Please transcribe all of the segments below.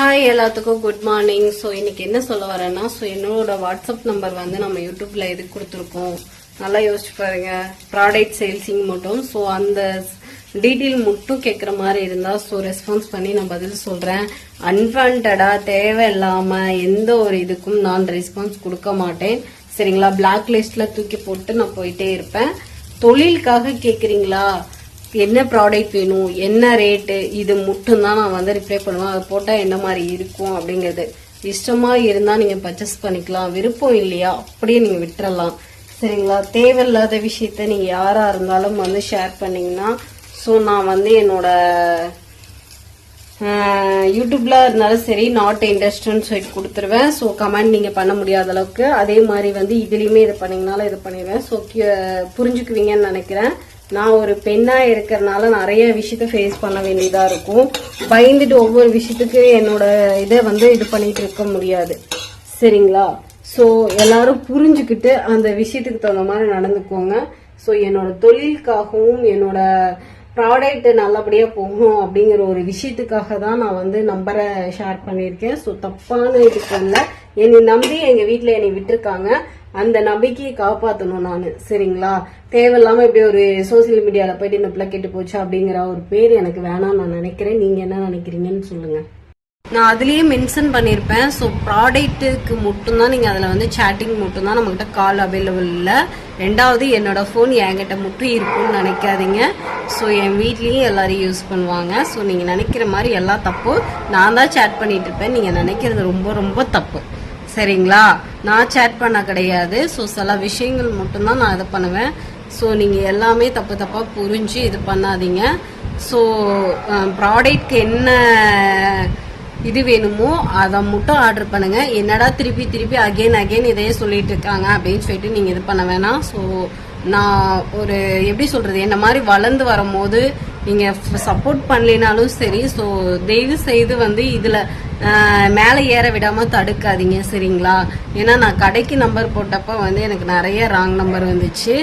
Hi எல்லாத்துக்கும் good morning. So இன்னைக்கு என்ன சொல்ல வரேன்னா, ஸோ என்னோட வாட்ஸ்அப் நம்பர் வந்து நம்ம யூடியூப்ல எது கொடுத்துருக்கோம் நல்லா யோசிச்சு பாருங்க. ப்ராடக்ட் சேல்ஸிங் மட்டும். ஸோ அந்த டீட்டெயில் மட்டும் கேட்குற மாதிரி இருந்தா ஸோ ரெஸ்பான்ஸ் பண்ணி நான் பதில் சொல்றேன். அன்வான்டா தேவையில்லாம எந்த ஒரு இதுக்கும் நான் ரெஸ்பான்ஸ் கொடுக்க மாட்டேன். சரிங்களா? பிளாக் லிஸ்ட்ல தூக்கி போட்டு நான் போயிட்டே இருப்பேன். தொழிலுக்காக கேக்குறீங்களா, என்ன ப்ராடக்ட் வேணும், என்ன ரேட்டு, இது மட்டும் தான் நான் வந்து ரிப்ளை பண்ணுவேன். அது போட்டா என்ன மாதிரி இருக்கும் அப்படிங்கிறது இஷ்டமா இருந்தா நீங்க பர்ச்சேஸ் பண்ணிக்கலாம். விருப்பம் இல்லையா அப்படியே நீங்க விட்டுறலாம். சரிங்களா? தேவையில்லாத விஷயத்த நீங்க யாரா இருந்தாலும் வந்து ஷேர் பண்ணீங்கன்னா ஸோ நான் வந்து என்னோட யூடியூப்ல இருந்தாலும் சரி நாட் இன்ட்ரெஸ்ட்னு சொல்லிட்டு கொடுத்துருவேன். ஸோ கமெண்ட் நீங்க பண்ண முடியாத அளவுக்கு. அதே மாதிரி வந்து இதுலயுமே இது பண்ணீங்கனாலும் இது பண்ணிடுவேன். ஸோ புரிஞ்சுக்குவீங்கன்னு நினைக்கிறேன். நான் ஒரு பெண்ணா இருக்கிறதுனால நிறைய விஷயத்த ஃபேஸ் பண்ண வேண்டியதா இருக்கும். பயந்துட்டு ஒவ்வொரு விஷயத்துக்கு என்னோட இதை வந்து இது பண்ணிட்டு இருக்க முடியாது. சரிங்களா? ஸோ எல்லாரும் புரிஞ்சுக்கிட்டு அந்த விஷயத்துக்கு தகுந்த மாதிரி நடந்துக்கோங்க. ஸோ என்னோட தொழிலுக்காகவும் என்னோட ப்ராடக்ட் நல்லபடியா போகணும் அப்படிங்கிற ஒரு விஷயத்துக்காக தான் நான் வந்து நம்பரை ஷேர் பண்ணியிருக்கேன். ஸோ தப்பான இதுக்கு இல்லை. என்னை நம்பி எங்க வீட்டுல என்னை விட்டுருக்காங்க. அந்த நம்பிக்கையை காப்பாற்றணும் நான். சரிங்களா? தேவையில்லாம இப்படி ஒரு சோசியல் மீடியால போயிட்டு இந்த பிள்ளை கெட்டு போச்சு அப்படிங்கிற ஒரு பேர் எனக்கு வேணாம் நான் நினைக்கிறேன். நீங்க என்ன நினைக்கிறீங்கன்னு சொல்லுங்க. நான் அதுலயே மென்ஷன் பண்ணிருப்பேன். ஸோ ப்ராடக்ட்டுக்கு மட்டும்தான் நீங்க அதுல வந்து சேட்டிங் மட்டும்தான், நம்ம கிட்ட கால் அவைலபிள் இல்ல. ரெண்டாவது என்னோட போன் என்கிட்ட மட்டும் இருக்கும்னு நினைக்காதீங்க. ஸோ என் வீட்லயும் எல்லாரும் யூஸ் பண்ணுவாங்க. ஸோ நீங்க நினைக்கிற மாதிரி எல்லா தப்பு நான் தான் சேட் பண்ணிட்டு இருப்பேன். நீங்க நினைக்கிறது ரொம்ப ரொம்ப தப்பு. சரிங்களா? நான் சேட் பண்ண கிடையாது. ஸோ சில விஷயங்கள் மட்டும்தான் நான் இது பண்ணுவேன். ஸோ நீங்க எல்லாமே தப்பு தப்பா புரிஞ்சு இது பண்ணாதீங்க. ஸோ ப்ராடக்ட்க்கு என்ன இது வேணுமோ அதை மட்டும் ஆர்டர் பண்ணுங்க. என்னடா திருப்பி திருப்பி அகைன் இதையே சொல்லிட்டு இருக்காங்க அப்படின்னு சொல்லிட்டு நீங்க இது பண்ண வேணாம். ஸோ நான் ஒரு எப்படி சொல்றது, என்ன மாதிரி வளர்ந்து வரும்போது நீங்க சப்போர்ட் பண்ணலினாலும் சரி, ஸோ தயவு செய்து வந்து இதுல மேல ஏற விடாம தடுக்காதீங்க. சரிங்களா? ஏன்னா நான் கடைக்கு நம்பர் போட்டப்ப வந்து எனக்கு நிறைய ராங் நம்பர் வந்துச்சு.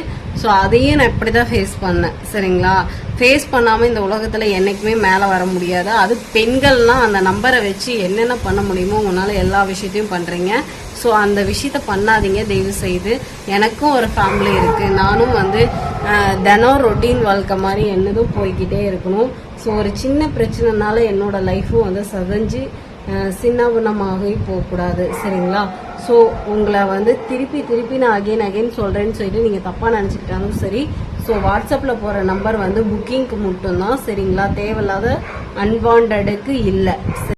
ஸோ அதையும் நான் இப்படிதான் ஃபேஸ் பண்ணேன். சரிங்களா? ஃபேஸ் பண்ணாம இந்த உலகத்துல என்னைக்குமே மேல வர முடியாது. அது பெண்கள்லாம் அந்த நம்பரை வச்சு என்னென்ன பண்ண முடியுமோ உங்களால எல்லா விஷயத்தையும் பண்றீங்க. ஸோ அந்த விஷயத்த பண்ணாதீங்க தயவு செய்து. எனக்கும் ஒரு ஃபேமிலி இருக்கு. நானும் வந்து தினம் ரொட்டீன் வாழ்க்கை மாதிரி என்னதும் போய்கிட்டே இருக்கணும். ஸோ ஒரு சின்ன பிரச்சனைனால என்னோட லைஃபும் வந்து சதஞ்சு சின்னபுணமாகவே போகக்கூடாது. சரிங்களா? ஸோ உங்களை வந்து திருப்பி நான் அகைன் சொல்றேன்னு சொல்லிட்டு நீங்க தப்பா நினைச்சுக்கிட்டாலும் சரி. ஸோ வாட்ஸ்அப்ல போற நம்பர் வந்து புக்கிங்க்கு மட்டும்தான். சரிங்களா? தேவையில்லாத அன்வான்டடுக்கு இல்லை.